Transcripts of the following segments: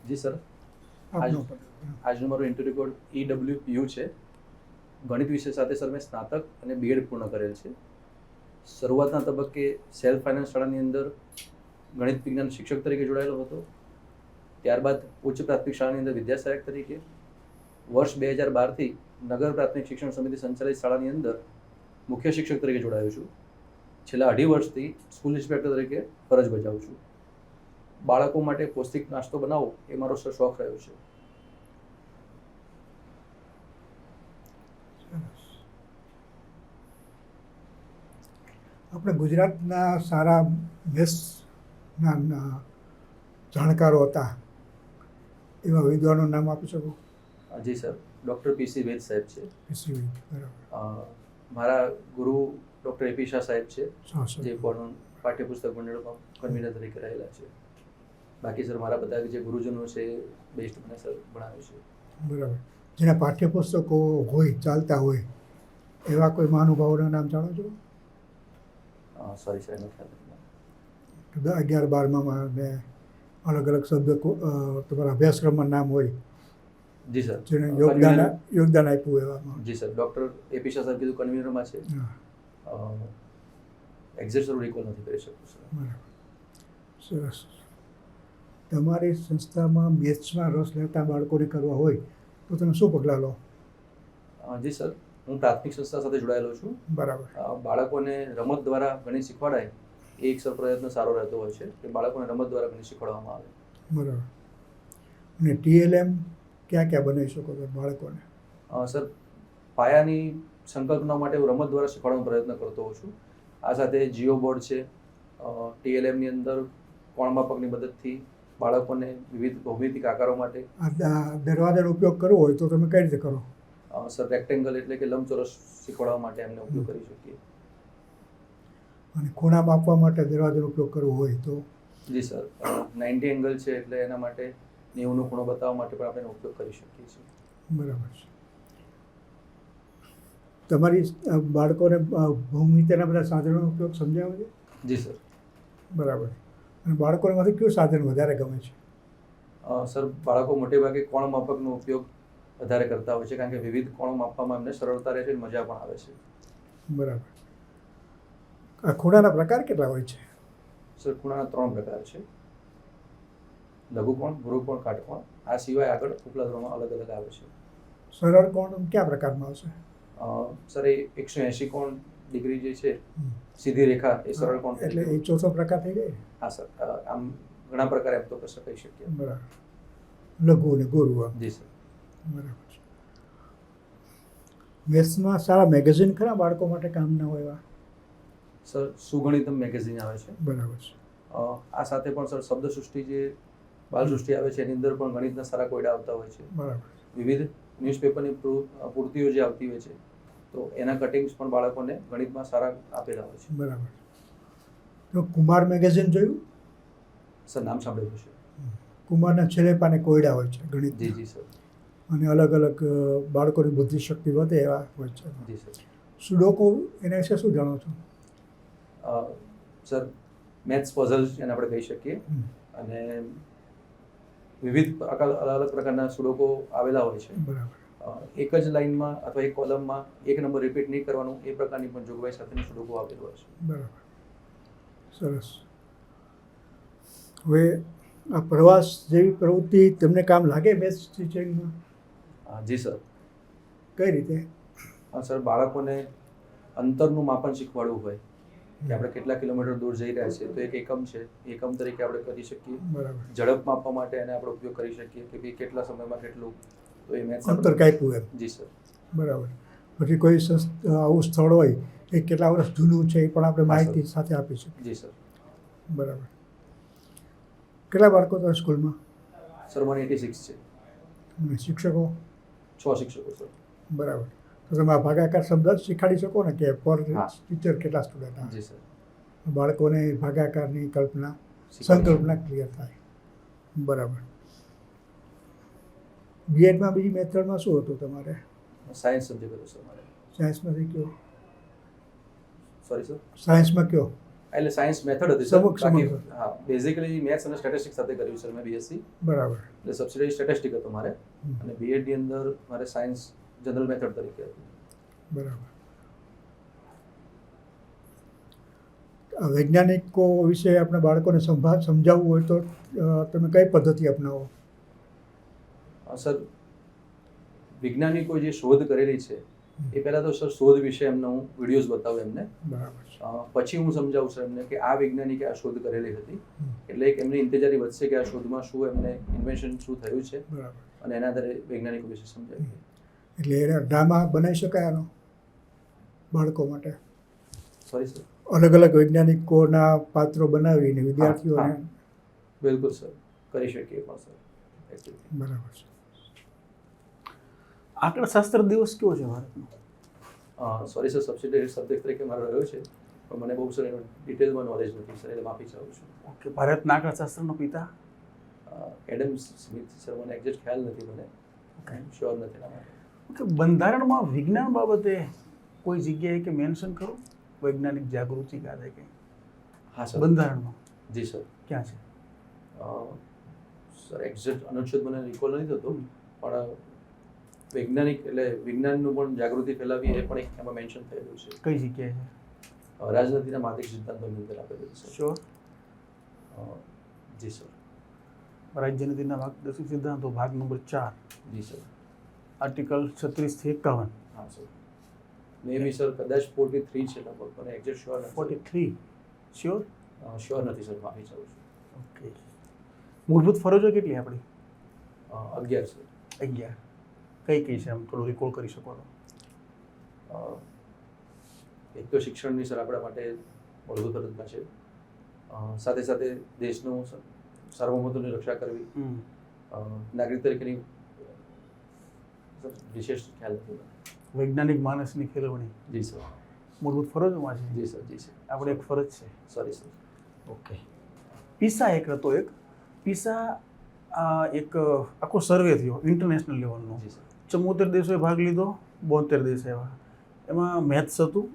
જી sir, આજ આપનો આજનો મારો ઇન્ટરવ્યુ કોડ EWU છે. ગણિત વિષય સાથે સર મેં સ્નાતક અને BEd પૂર્ણ કરેલ છે. શરૂઆતના તબક્કે સેલ્ફ ફાઇનાન્સ શાળાની અંદર ગણિત વિજ્ઞાન શિક્ષક તરીકે જોડાયેલો હતો. ત્યારબાદ ઉચ્ચ પ્રાથમિક શાળાની અંદર વિદ્યા સહાયક તરીકે, વર્ષ 2012થી નગર પ્રાથમિક શિક્ષણ સમિતિ સંચાલિત શાળાની અંદર મુખ્ય શિક્ષક તરીકે જોડાયો છું. છેલ્લા 2.5 વર્ષથી સ્કૂલ ઇન્સ્પેક્ટર તરીકે ફરજ બજાવું છું. બાળકો માટે પૌષ્ટિક નાસ્તો બનાવવો એ મારો શોખ રહ્યો છે. આપણે ગુજરાતના સારા મેથ્સના જાણકારો હતા એવા વિદ્વાનોનું નામ આપી શકો? જી સર, ડૉક્ટર PC વેદ સાહેબ છે. પીસી બરાબર. મારા ગુરુ ડૉક્ટર AP શાહ સાહેબ છે, હા સર. જે પણ પાઠ્યપુસ્તક મંડળમાં કન્વીનર તરીકે રહેલા છે. બાકી સર મારા બધા જે ગુરુજનો છે એ બેસ્ટ મને સર ભણાવે છે. બરાબર. જેના પાઠ્યપુસ્તકો હોય ચાલતા હોય એવા કોઈ મહાનુભાવોના નામ જાણો છો? સોરી સર, એનો ખ્યાલ નથી. 11 12માં ને અલગ અલગ શબ્દ તમારા અભ્યાસક્રમમાં નામ હોય જી સર, જેને convener- યોગદાન આપ્યું એવામાં. જી સર, ડૉક્ટર AP શાહ સાહેબ કીધું કન્વીનરમાં છે. એક્ઝેક્ટ સર રિકોલ નથી કરી શકું સર. બરાબર. સરસ. તમારી સંસ્થામાં મેથ્સમાં રસ લેતા બાળકોને કરવા હોય તો તમે શું પગલાં લો? જી સર, હું પ્રાથમિક સંસ્થા સાથે જોડાયેલો છું. બરાબર. બાળકોને રમત દ્વારા ગણિત શીખવાડાય એ એક સર પ્રયત્ન સારો રહેતો હોય છે કે બાળકોને રમત દ્વારા ગણિત શીખવાડવામાં આવે. બરાબર. અને TLM ક્યાં ક્યાં બનાવી શકો છો બાળકોને? સર, પાયાની સંકલ્પના માટે હું રમત દ્વારા શીખવાડવાનો પ્રયત્ન કરતો હોઉં છું. આ સાથે જીઓ બોર્ડ છે. TLMની અંદર કોણ માપકની મદદથી બાળકોને વિવિધ ભૌમિતિક આકારો માટે. આ દરવાજાનો ઉપયોગ કરવો હોય તો તમે કઈ રીતે કરો? સર, રેક્ટેંગલ એટલે કે લંબચોરસ શીખવાડવા માટે એમને ઉપયોગ કરી શકીએ. અને ખૂણા માપવા માટે દરવાજાનો ઉપયોગ કરવો હોય તો? જી સર, 90 એંગલ છે એટલે એના માટે 90નો ખૂણો બતાવવા માટે પણ આપણે એનો ઉપયોગ કરી શકીએ છીએ. બરાબર છે. તમારી બાળકોને ભૌમિતિના બધા સાધનોનો ઉપયોગ સમજાવે છે? જી સર. બરાબર. અને બાળકોમાંથી કયું સાધન વધારે ગમે છે? સર, બાળકો મોટે ભાગે કોણ માપકનો ઉપયોગ વધારે કરતા હોય છે કારણ કે વિવિધ કોણો માપવામાં એમને સરળતા રહે છે અને મજા પણ આવે છે. બરાબર. આ ખૂણાના પ્રકાર કેટલા હોય છે? સર, ખૂણાના 3 પ્રકાર છે: લઘુકોણ, ગુરુકોણ, કાટકોણ. આ સિવાય આગળ ઉપલા ધોરણમાં અલગ અલગ આવે છે. સરળ કોણ કયા પ્રકારમાં આવશે? સર, એ 180 કોણ ડિગ્રી જે છે સીધી રેખા એ સરળ કોણ. એટલે એ ચોથો પ્રકાર થઈ જાય? હા સર, આમ ઘણા પ્રકાર એમ તો કહી શકીએ. બરાબર. લઘુ અને ગુરુ. જી સર. બરાબર છે. મેથ્સમાં સારા મેગેઝિન ખરા બાળકો માટે કામના હોય એવા? સર, સુગણિતમ મેગેઝિન આવે છે. બરાબર છે. આ સાથે પણ સર શબ્દ સૃષ્ટિ જે બાલ સૃષ્ટિ આવે છે એની અંદર પણ ગણિતના સારા કોયડા આવતા હોય છે. બરાબર. વિવિધ ન્યૂઝપેપરની પૂર્તિઓ જે આવતી હોય છે તો એના કટિંગ્સ પણ બાળકોને ગણિતમાં સારા આપેલા હોય છે. બરાબર. તો કુમાર મેગેઝિન જોયું? સર, નામ સાંભળેલું છે. કુમારના છેલ્લે પાને કોયડા હોય છે ગણિત. જી જી સર. અને અલગ અલગ બાળકોની બુદ્ધિશક્તિ વધે એવા હોય છે. જી સર. સુડોકો એના વિશે શું જાણો છો? સર, મેથ્સ પઝલ્સ એને આપણે કહી શકીએ. અને વિવિધ અલગ અલગ પ્રકારના સુડોકો આવેલા હોય છે. બરાબર. એક જ લાઇનમાં અથવા એક કોલમમાં એક નંબર રિપીટ નહીં કરવાનું એ પ્રકારની પણ જોગવાઈ સાથેનું સુડોકો આવેલું હોય છે. બરાબર. સરસ. હવે આ પ્રવાસ જેવી પ્રવૃત્તિ તમને કામ લાગે મેથ્સ ટીચિંગમાં? જી સર. કઈ રીતે? સર, બાળકોને અંતરનું માપન શીખવાડવું હોય કે આપણે કેટલા કિલોમીટર દૂર જઈ રહ્યા છીએ તો એક એકમ છે, એકમ તરીકે આપણે કરી શકીએ. બરાબર. ઝડપ માપવા માટે એને આપણે ઉપયોગ કરી શકીએ કે ભાઈ કેટલા સમયમાં કેટલું, તો એ મેથ્સ અંતર કાપ્યું એમ? જી સર. બરાબર. પછી કોઈ આવું સ્થળ હોય એ કેટલા વર્ષ જૂનું છે એ પણ આપણે માહિતી સાથે આપી શકીએ? જી સર. બરાબર. કેટલા બાળકો તો સ્કૂલમાં? સર, 186 છે. અને શિક્ષકો? 6 શિક્ષકો સર. બરાબર. તો તમે આ ભાગાકાર શબ્દ જ શીખવાડી શકો ને કે પર ટીચર કેટલા સ્ટુડન્ટ? જી સર. બાળકોને ભાગાકારની કલ્પના સંકલ્પના ક્લિયર થાય. બરાબર. બીએડમાં બીજી મેથડમાં શું હતું તમારે? સાયન્સ સબ્જેક્ટ હતો સર મારે. સાયન્સમાંથી કયો? Sorry sir? સાયન્સમાં કયો? એટલે સાયન્સ મેથડ હતી સર. સમક્ષ બાકી સમક્ષ. હા, બેઝિકલી મેથ્સ અને સ્ટેટિસ્ટિક્સ સાથે કર્યું સર મેં બીએસસી. બરાબર. એટલે સબસિડિયરી સ્ટેટિસ્ટિક હતો મારે, હમ. અને બીએડની અંદર મારે સાયન્સ જનરલ મેથડ તરીકે હતું. બરાબર. આ વૈજ્ઞાનિકો વિશે આપણે બાળકોને સમજાવવું હોય તો તમે કઈ પદ્ધતિ અપનાવો? સર, વૈજ્ઞાનિકો જે શોધ કરેલી છે એ પહેલાં તો સર શોધ વિશે એમને હું વિડીયોઝ બતાવું એમને. બરાબર છે. પછી હું સમજાવું સર એમને કે આ વૈજ્ઞાનિકે આ શોધ કરેલી હતી. એટલે એક એમની ઇન્તેજારી વધશે કે આ શોધમાં શું એમને ઇન્વેન્શન શું થયું છે, બરાબર. અને એના આધારે વૈજ્ઞાનિકો વિશે સમજાય. એટલે એને ડ્રામા બનાવી શકાય આનો બાળકો માટે? Sorry sir. અલગ અલગ વૈજ્ઞાનિકોના પાત્રો બનાવીને વિદ્યાર્થીઓને? બિલકુલ સર, કરી શકીએ પણ સર. બરાબર છે. આંકડાશાસ્ત્ર દિવસ કેવો છે ભારતનો? સોરી સર, સબસિડિયરી સબ્જેક્ટ તરીકે મારો રહ્યો છે, પણ મને બહુ સર એનું ડિટેલમાં નોલેજ નથી સર, એટલે માફી ચાહું છું. ઓકે, ભારતના આંકડાશાસ્ત્રનો પિતા? એડમ સ્મિથ સર, મને એક્ઝેક્ટ ખ્યાલ નથી, મને શ્યોર નથી એના માટે. ઓકે, બંધારણમાં વિજ્ઞાન બાબતે કોઈ જગ્યાએ કે મેન્શન કરો? વૈજ્ઞાનિક જાગૃતિ કાઢે કે? હા સર. બંધારણમાં? જી સર. ક્યાં છે? સર, એક્ઝેક્ટ અનુચ્છેદ મને રિકોલ નથી થતો, પણ વૈજ્ઞાનિક એટલે વિજ્ઞાનનું પણ જાગૃતિ ફેલાવી એ પણ એક એમાં મેન્શન થયેલું છે. કઈ જગ્યાએ છે? રાજનીતિના માર્ગદર્શક સિદ્ધાંતોની અંદર આપેલું છે. શ્યોર? જી સર. રાજ્યનીતિના માર્ગદર્શક સિદ્ધાંતો ભાગ નંબર 4, જી સર. આર્ટિકલ 36 થી 51. હા સર. મે બી સર કદાચ 43 છે લગભગ, પણ એક્ઝેક્ટ શ્યોર નથી. 43 શ્યોર? શ્યોર નથી સર, માફી ચાહું છું. ઓકે. મૂળભૂત ફરજો કેટલી આપણી? 11 સર. 11. કઈ કઈ છે આમ થોડું રિકોલ કરી શકો તો? એક તો શિક્ષણની સર આપણા માટે મૂળભૂત ફરજમાં છે, સાથે સાથે દેશનું સાર્વભૌમત્વની રક્ષા કરવી, નાગરિક તરીકેની વિશેષ ખ્યાલ નથી. વૈજ્ઞાનિક માણસની ખેલવણી. જી સર. મૂળભૂત ફરજોમાં છે. જી સર. જી સર. આપણે એક ફરજ છે. Sorry sir. ઓકે. પીસા એક હતો, એક પીસા એક આખો સર્વે થયો ઇન્ટરનેશનલ લેવલનો. જી સર. 74 દેશોએ ભાગ લીધો, 72 દેશ આવ્યા. એમાં મેથ્સ હતું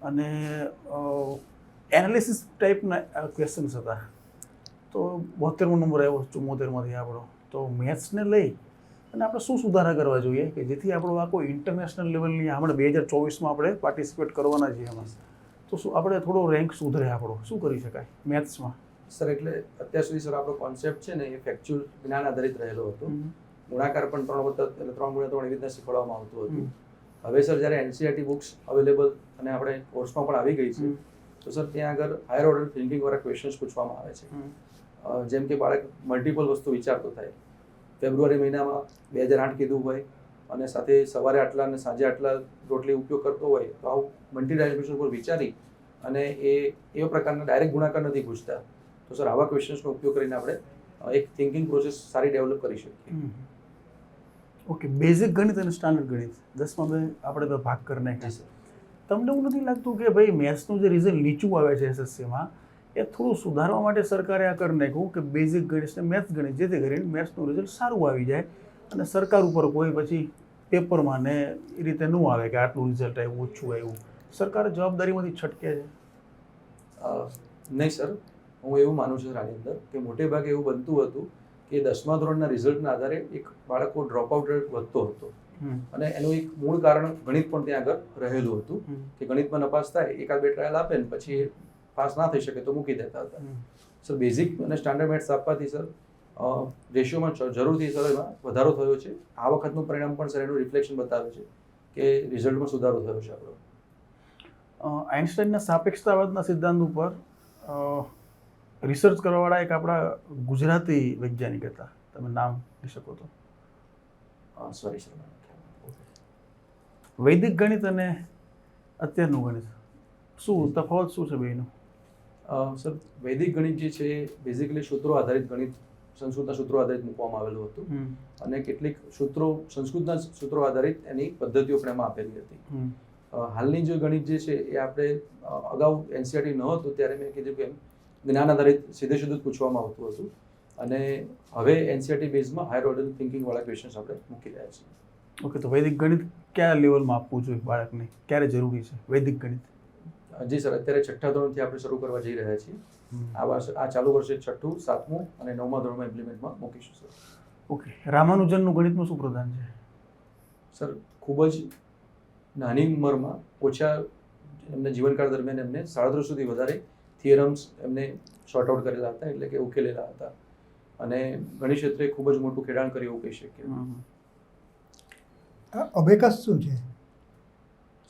અને એનાલિસિસ ટાઈપના ક્વેશ્ચન્સ હતા. તો 72મો નંબર આવ્યો 74માંથી આપણો. તો મેથ્સને લઈ અને આપણે શું સુધારા કરવા જોઈએ કે જેથી આપણો આખો ઇન્ટરનેશનલ લેવલની હમણાં 2024માં આપણે પાર્ટિસિપેટ કરવાના છીએ એમાં, તો શું આપણે થોડો રેન્ક સુધરે આપણો, શું કરી શકાય મેથ્સમાં? સર, એટલે અત્યાર સુધી સર આપણો કોન્સેપ્ટ છે ને એ ફેક્ચ્યુઅલ જ્ઞાન આધારિત રહેલો હતો. ગુણાકાર પણ 3 વત્તા એટલે 3 ગુણ્યા 3 એવી રીતના શીખવાડવામાં આવતું હતું. હવે સર જ્યારે એનસીઈઆરટી બુક્સ અવેલેબલ અને આપણે કોર્સમાં પણ આવી ગઈ છે, તો સર ત્યાં આગળ હાયર ઓર્ડર થિંકિંગ વાળા ક્વેશ્ચન્સ પૂછવામાં આવે છે. જેમ કે બાળક મલ્ટિપલ વસ્તુ વિચારતો થાય. ફેબ્રુઆરી મહિનામાં 2008 કીધું હોય અને સાથે સવારે આટલા અને સાંજે આટલા રોટલી ઉપયોગ કરતો હોય, તો આવું મલ્ટી ડાયમેન્શન પર વિચારી અને એ પ્રકારના ડાયરેક્ટ ગુણાકાર નથી પૂછતા. તો સર આવા ક્વેશ્ચન્સનો ઉપયોગ કરીને આપણે એક થિંકિંગ પ્રોસેસ સારી ડેવલપ કરી શકીએ. ઓકે. બેઝિક ગણિત અને સ્ટાન્ડર્ડ ગણિત 10માં આપણે ભાગ કરી નાખ્યા છે. તમને એવું નથી લાગતું કે ભાઈ મેથ્સનું જે રિઝલ્ટ નીચું આવે છે એસએસસીમાં, એ થોડું સુધારવા માટે સરકારે આ કરી નાખ્યું કે બેઝિક ગણિત ને મેથ્સ ગણિત, જેથી કરીને મેથ્સનું રિઝલ્ટ સારું આવી જાય અને સરકાર ઉપર કોઈ પછી પેપરમાં ને એ રીતે ન આવે કે આટલું રિઝલ્ટ આવ્યું, ઓછું આવ્યું? સરકાર જવાબદારીમાંથી છટકે છે? નહીં સર, હું એવું માનું છું આની અંદર કે મોટે ભાગે એવું બનતું હતું કે 10મા ધોરણના રિઝલ્ટના આધારે એક બાળકો ડ્રોપ આઉટ રેટ વધતો હતો, અને એનું એક મૂળ કારણ ગણિત પણ ત્યાં આગળ રહેલું હતું કે ગણિતમાં નપાસ થાય, એકાદ 2 ટ્રાયલ આપે ને પછી પાસ ના થઈ શકે તો મૂકી દેતા હતા. સર, બેઝિક અને સ્ટાન્ડર્ડ મેથ્સ આપવાથી સર રેશિયોમાં જરૂરથી સર એમાં વધારો થયો છે. આ વખતનું પરિણામ પણ સર એનું રિફ્લેક્શન બતાવે છે કે રિઝલ્ટમાં સુધારો થયો છે આપણો. આઇન્સ્ટાઈનના સાપેક્ષતાવાદના સિદ્ધાંત ઉપર રિસર્ચ કરવાવાળા એક આપણા ગુજરાતી વૈજ્ઞાનિક હતા, તમે નામ કહી શકો તો? Sorry sir. વૈદિક ગણિત અને અત્યારનું ગણિત, શું તફાવત શું છે બેયનું? સર, વૈદિક ગણિત જે છે બેઝિકલી સૂત્રો આધારિત ગણિત, સંસ્કૃતના સૂત્રો આધારિત મૂકવામાં આવેલું હતું, અને કેટલીક સૂત્રો સંસ્કૃતના સૂત્રો આધારિત એની પદ્ધતિઓ પણ એમાં આપેલી હતી. હાલની જે ગણિત જે છે એ આપણે અગાઉ એનસીઈઆરટી ન હતું ત્યારે મેં કીધું કે જ્ઞાન આધારિત સીધે પૂછવામાં આવતું હતું, અને હવે એનસીઈઆરટી બેઝમાં હાયર ઓર્ડર થિંકિંગ વાળા ક્વેશ્ચન્સ આપણે મૂકી રહ્યા છીએ. ઓકે. તો વૈદિક ગણિત કયા લેવલમાં આપવું જોઈએ બાળકને, ક્યારે જરૂરી છે વૈદિક ગણિત? જી સર, અત્યારે 6ઠ્ઠા ધોરણથી આપણે શરૂ કરવા જઈ રહ્યા છીએ. આ ચાલુ વર્ષે 6ઠ્ઠું, 7મું અને 9મા ધોરણમાં ઇમ્પ્લિમેન્ટમાં મૂકીશું સર. ઓકે, રામાનુજનનું ગણિતનું શું પ્રદાન છે? સર, ખૂબ જ નાની ઉંમરમાં ઓછા એમના જીવનકાળ દરમિયાન એમને 37 વધારે થિયરમ્સ એમને શોર્ટ આઉટ કરેલા હતા, એટલે કે ઉકેલેલા હતા, અને ગણિત ક્ષેત્રે ખૂબ જ મોટું ખેડાણ કર્યું એવું કહી શકીએ. આ અબેકસ શું છે?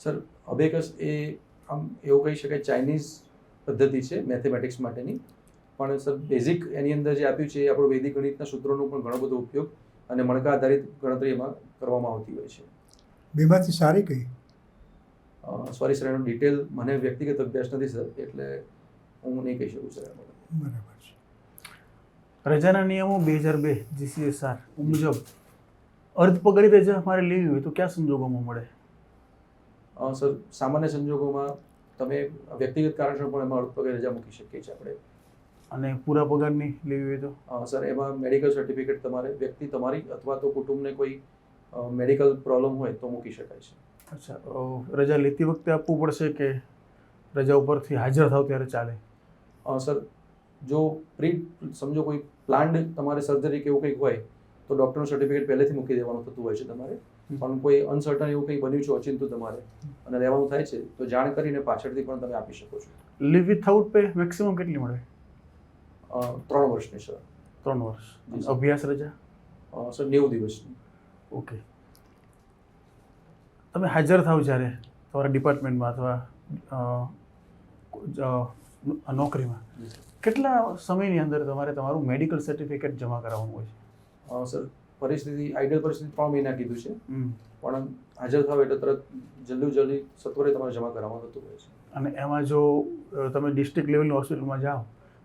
સર, અબેકસ એ આમ એવું કહી શકાય ચાઇનીઝ પદ્ધતિ છે મેથેમેટિક્સ માટેની, પણ સર બેઝિક એની અંદર જે આપ્યું છે એ આપણું વૈદિક ગણિતના સૂત્રોનો પણ ઘણો બધો ઉપયોગ અને મણકા આધારિત ગણતરી એમાં કરવામાં આવતી હોય છે. બેમાંથી સારી કઈ? સોરી સર, એનો ડિટેલ મને વ્યક્તિગત અભ્યાસ નથી સર, એટલે હું નહીં કહી શકું સર. બરાબર છે. રજાના નિયમો 2002 GCSR મુજબ અર્ધ પગારી રજા મારે લેવી હોય તો કયા સંજોગોમાં મળે? સર, સામાન્ય સંજોગોમાં તમે વ્યક્તિગત કારણસર પણ એમાં અર્ધ પગાર રજા મૂકી શકીએ છીએ આપણે. અને પૂરા પગારની લેવી હોય તો? સર, એમાં મેડિકલ સર્ટિફિકેટ તમારે વ્યક્તિ તમારી અથવા તો કુટુંબને કોઈ મેડિકલ પ્રોબ્લેમ હોય તો મૂકી શકાય છે. અચ્છા, રજા લેતી વખતે આપવું પડશે કે રજા ઉપરથી હાજર થાવ ત્યારે ચાલે? સર, જો સમજો કોઈ પ્લાન્ડ તમારે સર્જરી કે એવું કંઈક હોય તો ડૉક્ટરનું સર્ટિફિકેટ પહેલેથી મૂકી દેવાનું થતું હોય છે તમારે. પણ કોઈ અનસર્ટન એવું કંઈ બન્યું છે ઓચિંતું તમારે અને રહેવાનું થાય છે તો જાણ કરીને પાછળથી પણ તમે આપી શકો છો. લીવ વિથઆઉટ પે મેક્સિમમ કેટલી મળે? 3 વર્ષની સર. 3 વર્ષ. અભ્યાસ રજા? સર, 90 દિવસની. ઓકે. તમે હાજર થાવ જ્યારે તમારા ડિપાર્ટમેન્ટમાં અથવા નોકરીમાં, કેટલા સમયની અંદર તમારે તમારું મેડિકલ સર્ટિફિકેટ જમા કરાવવાનું હોય છે? સર, આઈડિયલ પરિસ્થિતિ 3 મહિના કીધું છે, પણ હાજર થાવ એટલે તરત જલ્દી સત્વરે તમારે જમા કરાવવાનું થતું હોય છે. અને એમાં જો તમે ડિસ્ટ્રિક્ટ લેવલની હોસ્પિટલમાં જાઓ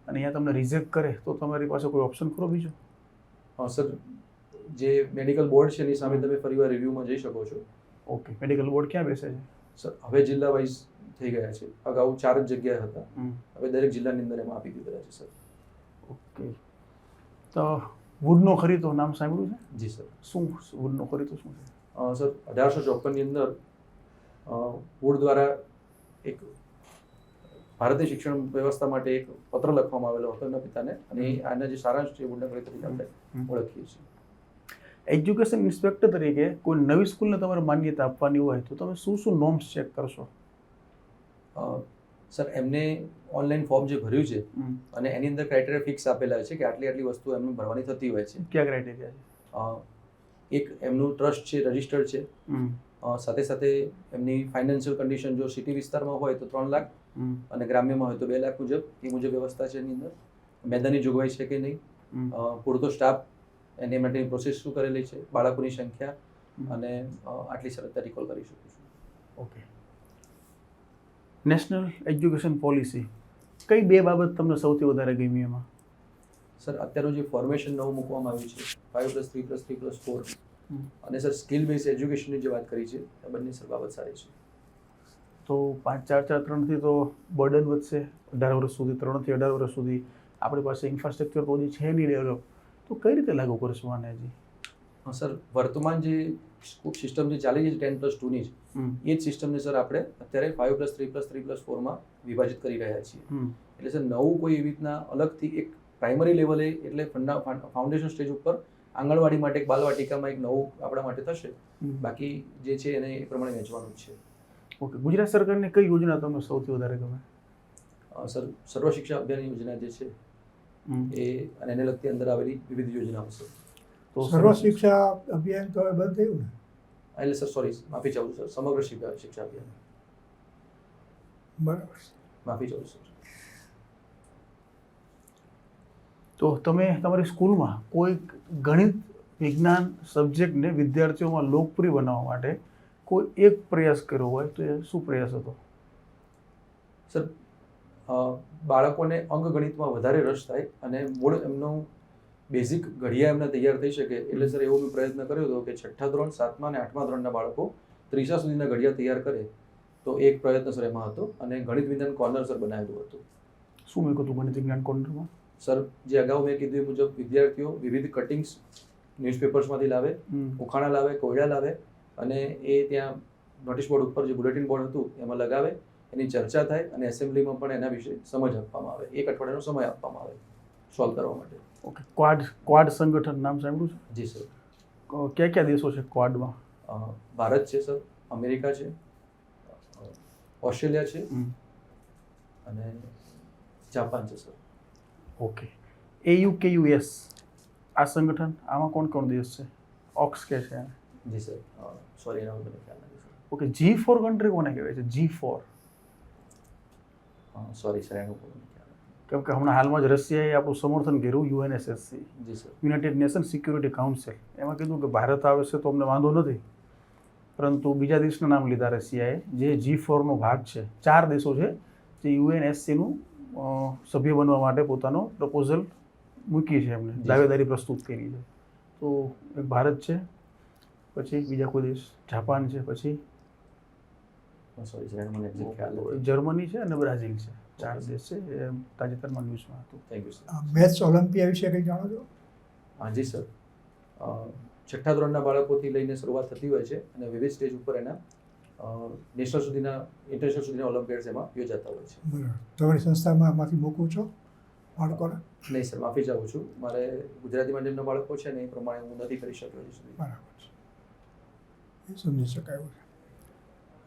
અને અહીંયા તમને રિજેક્ટ કરે તો તમારી પાસે કોઈ ઓપ્શન ખરો બીજો? સર, જે મેડિકલ બોર્ડ છે એની સામે તમે ફરીવાર રિવ્યૂમાં જઈ શકો છો. ઓકે. મેડિકલ બોર્ડ ક્યાં બેસે છે? સર, હવે જિલ્લા વાઇઝ થઈ ગયા છે. અગાઉ 4 જ જગ્યાએ હતા, હવે દરેક જિલ્લાની અંદર એમાં આપી દીધેલા છે સર. ઓકે. તો વુડનો ખરીદો નામ સાંભળ્યું છે? જી સર. શું વુડનો ખરીદો શું છે? સર, 1854ની અંદર વુડ દ્વારા એક ભારતીય શિક્ષણ વ્યવસ્થા માટે એક પત્ર લખવામાં આવેલો હતો એમના પિતાને, અને આના જે સારાંશ છે વુડના ગણિત તરીકે આપણે ઓળખીએ છીએ. એજ્યુકેશન ઇન્સ્પેક્ટર તરીકે કોઈ નવી સ્કૂલને તમારે માન્યતા આપવાની હોય તો તમે શું નોર્મ્સ ચેક કરશો? સર, એમને ઓનલાઈન ફોર્મ જે ભર્યું છે અને એની અંદર ક્રાઇટેરિયા ફિક્સ આપેલા છે કે આટલી વસ્તુ એમને ભરવાની થતી હોય છે. કયા ક્રાઇટેરિયા છે? એક એમનું ટ્રસ્ટ છે, રજિસ્ટર્ડ છે. સાથે સાથે એમની ફાઇનાન્શિયલ કન્ડિશન જો સિટી વિસ્તારમાં હોય તો 3 લાખ અને ગ્રામ્યમાં હોય તો 2 લાખ મુજબ વ્યવસ્થા છે એની અંદર. મેદાની જોગવાઈ છે કે નહીં, પૂરતો સ્ટાફ, એની માટેની પ્રોસેસ શું કરેલી છે, બાળકોની સંખ્યા, અને આટલી સરળતા રિકોલ કરી શકું છું. ઓકે. નેશનલ એજ્યુકેશન પોલિસી કઈ 2 બાબત તમને સૌથી વધારે ગમી એમાં? સર, અત્યારનું જે ફોર્મેશન નવું મૂકવામાં આવ્યું છે 5+3+3+4, અને સર સ્કિલ બેઝ એજ્યુકેશનની જે વાત કરી છે એ બંને સર બાબત સારી છે. તો 5-4-4-3થી તો બર્ડન વધશે 18 વર્ષ સુધી, 3 થી 18 વર્ષ સુધી આપણી પાસે ઇન્ફ્રાસ્ટ્રક્ચર તો હજી છે નહીં ડેવલપ, તો કઈ રીતે લાગુ કરશું આને હજી? સર, વર્તમાન જે સિસ્ટમ જે ચાલી રહી છે 10+2ની જ, એ જ સિસ્ટમને સર આપણે અત્યારે 5+3+3+4માં વિભાજિત કરી રહ્યા છીએ. એટલે સર નવું કોઈ એવી રીતના અલગથી એક પ્રાઇમરી લેવલે, એટલે ફાઉન્ડેશન સ્ટેજ ઉપર આંગણવાડી માટે એક બાલવાટિકામાં એક નવું આપણા માટે થશે. બાકી જે છે એને એ પ્રમાણે વેચવાનું જ છે. ઓકે. ગુજરાત સરકારની કઈ યોજના તમને સૌથી વધારે ગમે? સર, સર્વ શિક્ષા અભિયાન યોજના જે છે એ અને એને લગતી અંદર આવેલી વિવિધ યોજનાઓ છે. તો સર્વ શિક્ષા અભિયાન તો હવે બંધ થયું ને? એટલે સર, સોરી, માફી ચાહું સર, સમગ્ર શિક્ષા અભિયાન. બરાબર. માફી ચાહું સર. તો તમે તમારી સ્કૂલમાં કોઈ ગણિત વિજ્ઞાન સબ્જેક્ટને વિદ્યાર્થીઓમાં લોકપ્રિય બનાવવા માટે કોઈ એક પ્રયાસ કર્યો હોય તો એ શું પ્રયાસ હતો? સર, બાળકોને અંકગણિતમાં વધારે રસ થાય અને મૂળ એમનું બેઝિક ઘડિયા એમને તૈયાર થઈ શકે, એટલે સર એવો મેં પ્રયત્ન કર્યો હતો કે 6ઠ્ઠા ધોરણ, 7મા અને 8મા ધોરણના બાળકો 30 સુધીના ઘડિયા તૈયાર કરે, તો એક પ્રયત્ન સર એમાં હતો, અને ગણિત વિજ્ઞાન કોર્નર સર બનાવેલું હતું. શું મેં કહ્યું ગણિત વિજ્ઞાન કોર્નરમાં? સર, જે અગાઉ મેં કીધું એ મુજબ વિદ્યાર્થીઓ વિવિધ કટિંગ્સ ન્યૂઝપેપર્સમાંથી લાવે, ઉખાણા લાવે, કોયડા લાવે, અને એ ત્યાં નોટિસ બોર્ડ ઉપર જે બુલેટિન બોર્ડ હતું એમાં લગાવે, એની ચર્ચા થાય અને એસેમ્બલીમાં પણ એના વિશે સમજ આપવામાં આવે. 1 અઠવાડિયાનો સમય આપવામાં આવે સોલ્વ કરવા માટે. ઓકે, ક્વાડ સંગઠન નામ સાંભળ્યું છે? જી સર. કયા કયા દેશો છે ક્વાડમાં? ભારત છે સર, અમેરિકા છે, ઓસ્ટ્રેલિયા છે અને જાપાન છે સર. ઓકે, AUKUS આ સંગઠન, આમાં કોણ કોણ દેશ છે? ઓક્સ કે છે? જી સર. સોરી, એના મને ખ્યાલ નથી સર. ઓકે, G4 કન્ટ્રી કોને કહેવાય છે? G4? સોરી સર, એનું પણ મને ખ્યાલ નથી. કેમ કે હમણાં હાલમાં જ રશિયાએ આપણું સમર્થન કર્યું UNSC, જી sir. United Nation Security Council. એમાં કીધું કે ભારત આવે છે તો અમને વાંધો નથી, પરંતુ બીજા દેશના નામ લીધા રશિયાએ, જે G4નો ભાગ છે. 4 દેશો છે જે UNSCનું સભ્ય બનવા માટે પોતાનો પ્રપોઝલ મૂકી છે, એમને દાવેદારી પ્રસ્તુત કરી છે. તો એક ભારત છે, પછી બીજા કોઈ દેશ જાપાન છે, પછી સોરી સર, એનું મને exact ખ્યાલ નથી. જર્મની છે અને બ્રાઝિલ છે. 4 દેશ છે. એ તાજેતરમાં ન્યૂઝમાં હતું. Thank you sir. મેથ્સ ઓલિમ્પિયા વિશે કંઈ જાણો છો? હા જી સર. 6ઠ્ઠા ધોરણના બાળકોથી લઈને શરૂઆત થતી હોય છે અને વિવિધ સ્ટેજ ઉપર એના નેશનલ સુધીના, ઇન્ટરનેશનલ સુધીના ઓલિમ્પિયાડ્સ એમાં યોજાતા હોય છે. બરાબર. તમારી સંસ્થામાં આમાંથી મૂકું છો બાળકોને? નહીં સર, માફી ચાહું છું. મારે ગુજરાતી મીડિયમના બાળકો છે ને એ પ્રમાણે હું નથી કરી શક્યો હજી સુધી. બરાબર છે, એ સમજી શકાય એવું છે.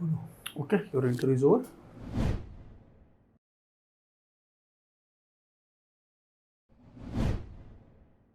બોલો. Okay, your interview is over.